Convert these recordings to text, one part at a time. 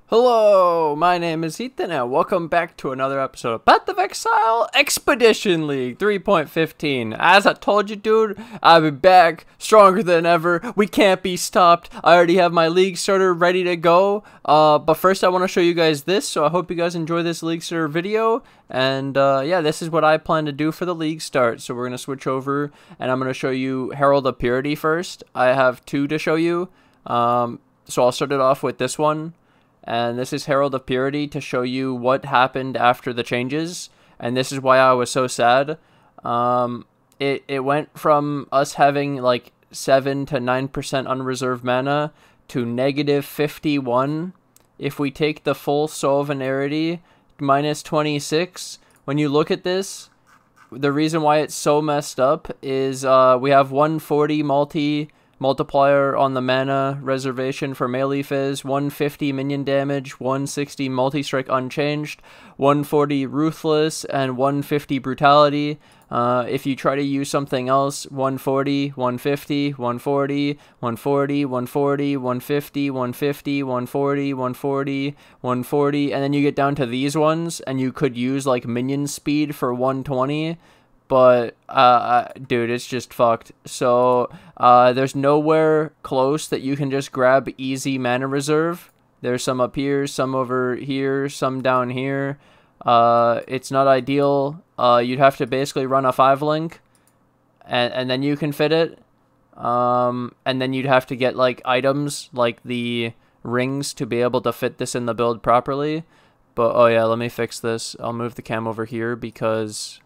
Hello, my name is Ethan, and welcome back to another episode of Path of Exile Expedition League 3.15. As I told you, dude, I'll be back, stronger than ever. We can't be stopped. I already have my league starter ready to go. But first I want to show you guys this, so I hope you guys enjoy this league starter video. And yeah, this is what I plan to do for the league start. So we're going to switch over, and I'm going to show you Herald of Purity first. I have two to show you. So I'll start it off with this one. And this is Herald of Purity to show you what happened after the changes. And this is why I was so sad. It went from us having like 7 to 9% unreserved mana to negative 51. If we take the full Sovereignty minus 26, when you look at this, the reason why it's so messed up is we have 140 multiplier on the mana reservation for melee phys, 150 minion damage, 160 multi-strike unchanged, 140 ruthless, and 150 brutality. If you try to use something else, 140, 150, 140, 140, 140, 150, 150, 140, 140, 140, and then you get down to these ones, and you could use like minion speed for 120. But, dude, it's just fucked. So, there's nowhere close that you can just grab easy mana reserve. There's some up here, some over here, some down here. It's not ideal. You'd have to basically run a 5-link, and then you can fit it. And then you'd have to get, like, items, like the rings, to be able to fit this in the build properly. But, oh yeah, let me fix this. I'll move the cam over here because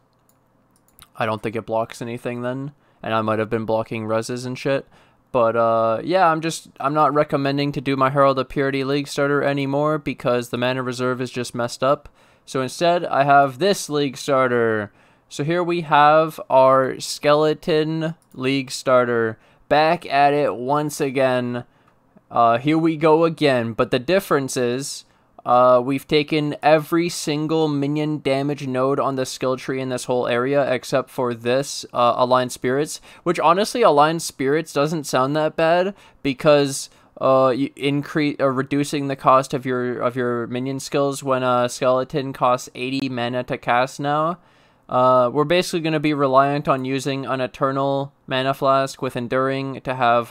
I don't think it blocks anything then, and I might have been blocking reses and shit. But yeah, I'm not recommending to do my Herald of Purity League starter anymore because the mana reserve is just messed up. So instead, I have this League starter. So here we have our Skeleton League starter. Back at it once again. Here we go again, but the difference is we've taken every single minion damage node on the skill tree in this whole area except for this Aligned Spirits, which honestly Aligned Spirits doesn't sound that bad because you reducing the cost of your minion skills when a skeleton costs 80 mana to cast now. We're basically going to be reliant on using an Eternal Mana Flask with Enduring to have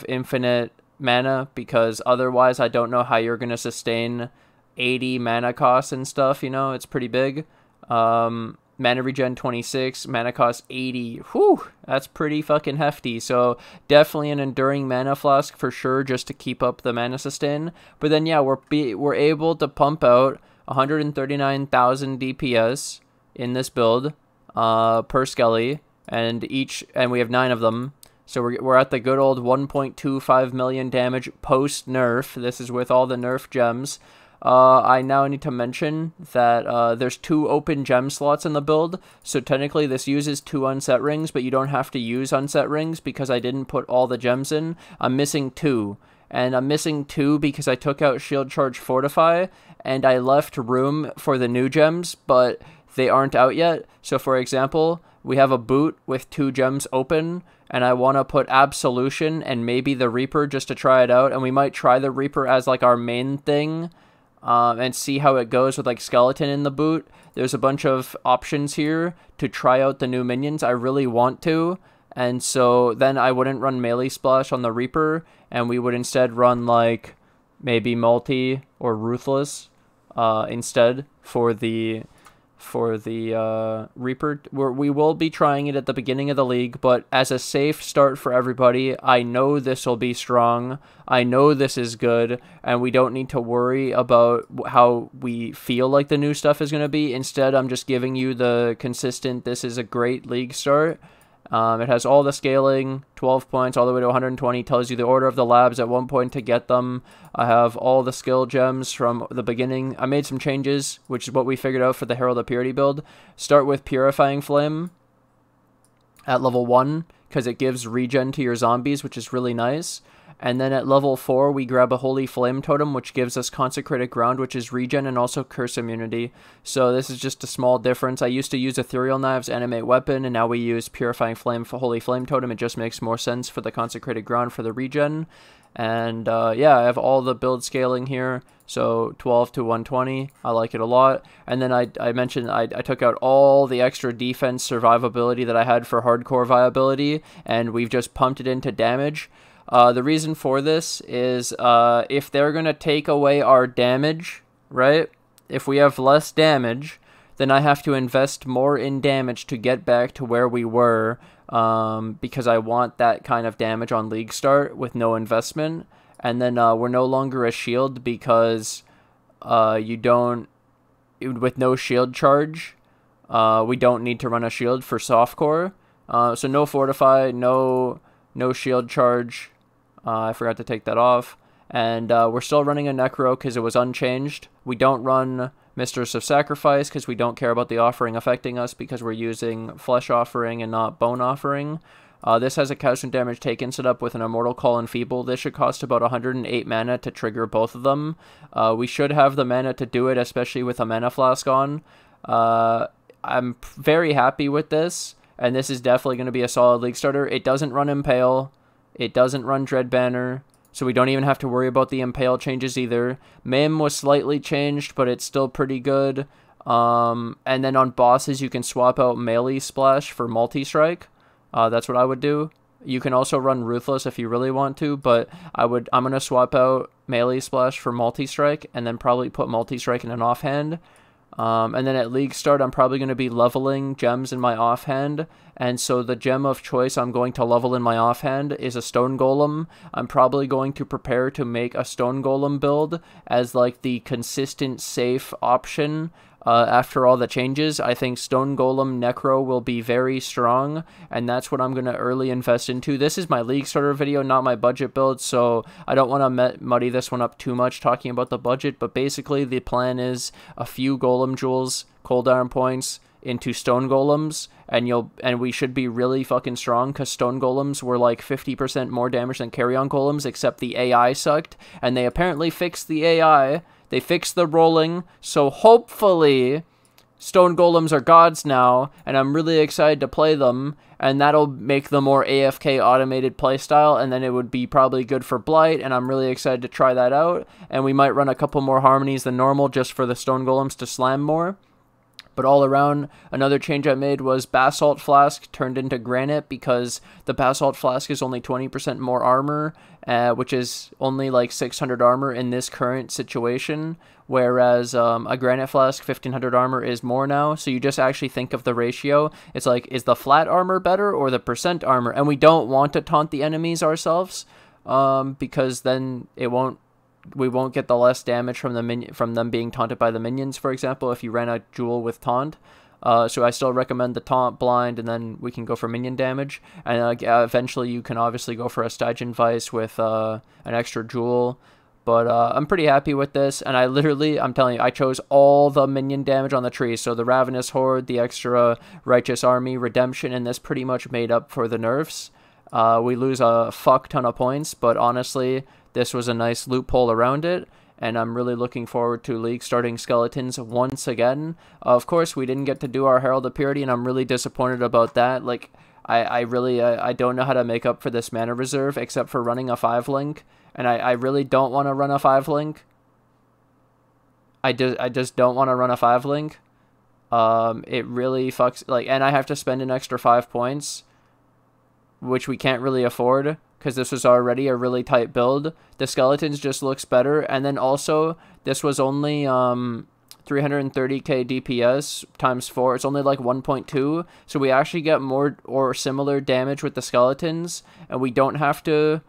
infinite mana, because otherwise I don't know how you're gonna sustain 80 mana costs and stuff. You know, it's pretty big. Mana regen 26, mana cost 80. Whew, that's pretty fucking hefty. So definitely an Enduring Mana Flask for sure, just to keep up the mana sustain. But then yeah, we're able to pump out 139,000 DPS in this build per skelly, and we have 9 of them. So we're at the good old 1.25 million damage post-nerf. This is with all the nerf gems. I now need to mention that there's 2 open gem slots in the build. So technically this uses 2 unset rings, but you don't have to use unset rings because I didn't put all the gems in. I'm missing 2. And I'm missing 2 because I took out Shield Charge Fortify, and I left room for the new gems, but they aren't out yet. So for example, we have a boot with 2 gems open, and I want to put Absolution and maybe the Reaper just to try it out. And we might try the Reaper as like our main thing and see how it goes with like Skeleton in the boot. There's a bunch of options here to try out the new minions. I really want to. And so then I wouldn't run Melee Splash on the Reaper, and we would instead run like maybe Multi or Ruthless instead for the Reaper. We will be trying it at the beginning of the league, but as a safe start for everybody, I know this will be strong. I know this is good, and we don't need to worry about how we feel like the new stuff is going to be. Instead, I'm just giving you the consistent, this is a great league start. It has all the scaling, 12 points all the way to 120, tells you the order of the labs at 1 point to get them. I have all the skill gems from the beginning. I made some changes, which is what we figured out for the Herald of Purity build. Start with Purifying Flame at level 1, because it gives regen to your zombies, which is really nice. And then at level 4, we grab a Holy Flame Totem, which gives us Consecrated Ground, which is regen and also Curse Immunity. So this is just a small difference. I used to use Ethereal Knives, Animate Weapon, and now we use Purifying Flame for Holy Flame Totem. It just makes more sense for the Consecrated Ground for the regen. And yeah, I have all the build scaling here. So 12 to 120, I like it a lot. And then I mentioned I took out all the extra defense survivability that I had for hardcore viability, and we've just pumped it into damage. The reason for this is if they're going to take away our damage, right? If we have less damage, then I have to invest more in damage to get back to where we were, because I want that kind of damage on League Start with no investment. And then we're no longer a shield because with no shield charge, we don't need to run a shield for softcore. So no fortify, no shield charge. I forgot to take that off. And we're still running a Necro because it was unchanged. We don't run Mistress of Sacrifice because we don't care about the offering affecting us because we're using Flesh Offering and not Bone Offering. This has a constant damage taken set up with an Immortal Call Enfeeble. This should cost about 108 mana to trigger both of them. We should have the mana to do it, especially with a Mana Flask on. I'm very happy with this, and this is definitely going to be a solid League starter. It doesn't run Impale. It doesn't run Dread Banner, so we don't even have to worry about the Impale changes either. Mim was slightly changed, but it's still pretty good. And then on bosses, you can swap out Melee Splash for Multi-Strike. That's what I would do. You can also run Ruthless if you really want to, but I'm going to swap out Melee Splash for Multi-Strike and then probably put Multi-Strike in an offhand. And then at League Start, I'm probably going to be leveling gems in my offhand. And so the gem of choice I'm going to level in my offhand is a Stone Golem. I'm probably going to prepare to make a Stone Golem build as like the consistent, safe option. After all the changes, I think Stone Golem Necro will be very strong, and that's what I'm going to early invest into. This is my League Starter video, not my budget build, so I don't want to muddy this one up too much talking about the budget, but basically the plan is a few Golem Jewels, cooldown points, into Stone Golems, and we should be really fucking strong, because Stone Golems were like 50% more damage than Carrion Golems, except the AI sucked, and they apparently fixed the AI. They fixed the rolling, so hopefully Stone Golems are gods now, and I'm really excited to play them, and that'll make the more AFK automated playstyle, and then it would be probably good for Blight, and I'm really excited to try that out, and we might run a couple more harmonies than normal just for the Stone Golems to slam more. But all around, another change I made was Basalt Flask turned into Granite, because the Basalt Flask is only 20% more armor, which is only like 600 armor in this current situation, whereas a Granite Flask, 1500 armor is more now. So you just actually think of the ratio. It's like, is the flat armor better or the percent armor? And we don't want to taunt the enemies ourselves, because then we won't get the less damage from them being taunted by the minions, for example, if you ran a jewel with taunt. So I still recommend the taunt blind, and then we can go for minion damage. And eventually you can obviously go for a Stygian Vice with an extra jewel. But I'm pretty happy with this, and I'm telling you, I chose all the minion damage on the tree. So the Ravenous Horde, the extra Righteous Army, Redemption, and this pretty much made up for the nerfs. We lose a fuck ton of points, but honestly, this was a nice loophole around it, and I'm really looking forward to League starting Skeletons once again. Of course, we didn't get to do our Herald of Purity, and I'm really disappointed about that. Like, I really don't know how to make up for this mana reserve except for running a 5-link, and I really don't want to run a 5-link. I just don't want to run a 5-link. It really fucks, like, and I have to spend an extra 5 points, which we can't really afford, because this was already a really tight build. The Skeletons just looks better, and then also, this was only 330k DPS times 4. It's only like 1.2, so we actually get more or similar damage with the Skeletons, and we don't have to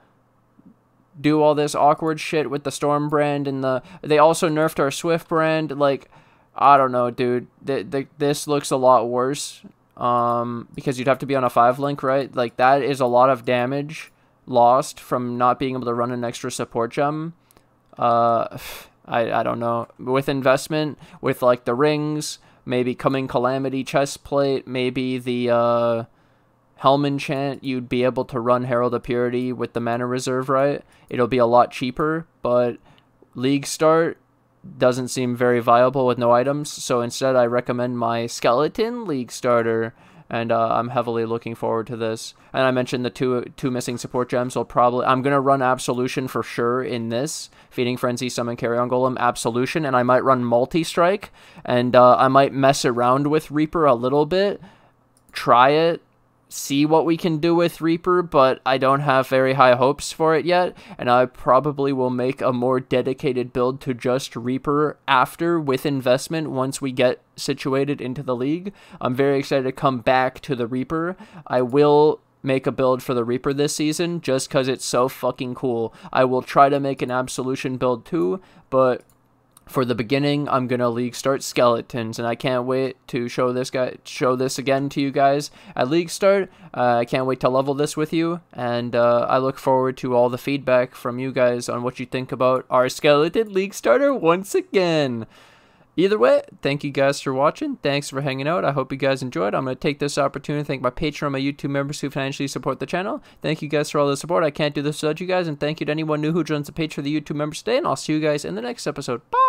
do all this awkward shit with the Storm brand, and they also nerfed our Swift brand. Like, I don't know, dude. This looks a lot worse, because you'd have to be on a 5-link, right? Like, that is a lot of damage lost from not being able to run an extra support gem. I don't know. With investment, with like the rings, maybe Coming Calamity chestplate, maybe the Helm enchant, you'd be able to run Herald of Purity with the mana reserve, right? It'll be a lot cheaper, but League Start doesn't seem very viable with no items, so instead I recommend my Skeleton League Starter. and I'm heavily looking forward to this. And I mentioned the two missing support gems. I'm gonna run Absolution for sure in this Feeding Frenzy, Summon Carrion Golem, Absolution, and I might run Multi-Strike, and I might mess around with Reaper a little bit, try it, see what we can do with Reaper, but I don't have very high hopes for it yet, and I probably will make a more dedicated build to just Reaper after, with investment, once we get situated into the league. I'm very excited to come back to the Reaper. I will make a build for the Reaper this season just because it's so fucking cool. I will try to make an Absolution build too, but for the beginning, I'm gonna league start skeletons, and I can't wait to show this again to you guys at league start. I can't wait to level this with you, and I look forward to all the feedback from you guys on what you think about our skeleton league starter once again. Either way, thank you guys for watching. Thanks for hanging out. I hope you guys enjoyed. I'm going to take this opportunity to thank my Patreon, my YouTube members who financially support the channel. Thank you guys for all the support. I can't do this without you guys. And thank you to anyone new who joins the page for the YouTube members today. And I'll see you guys in the next episode. Bye!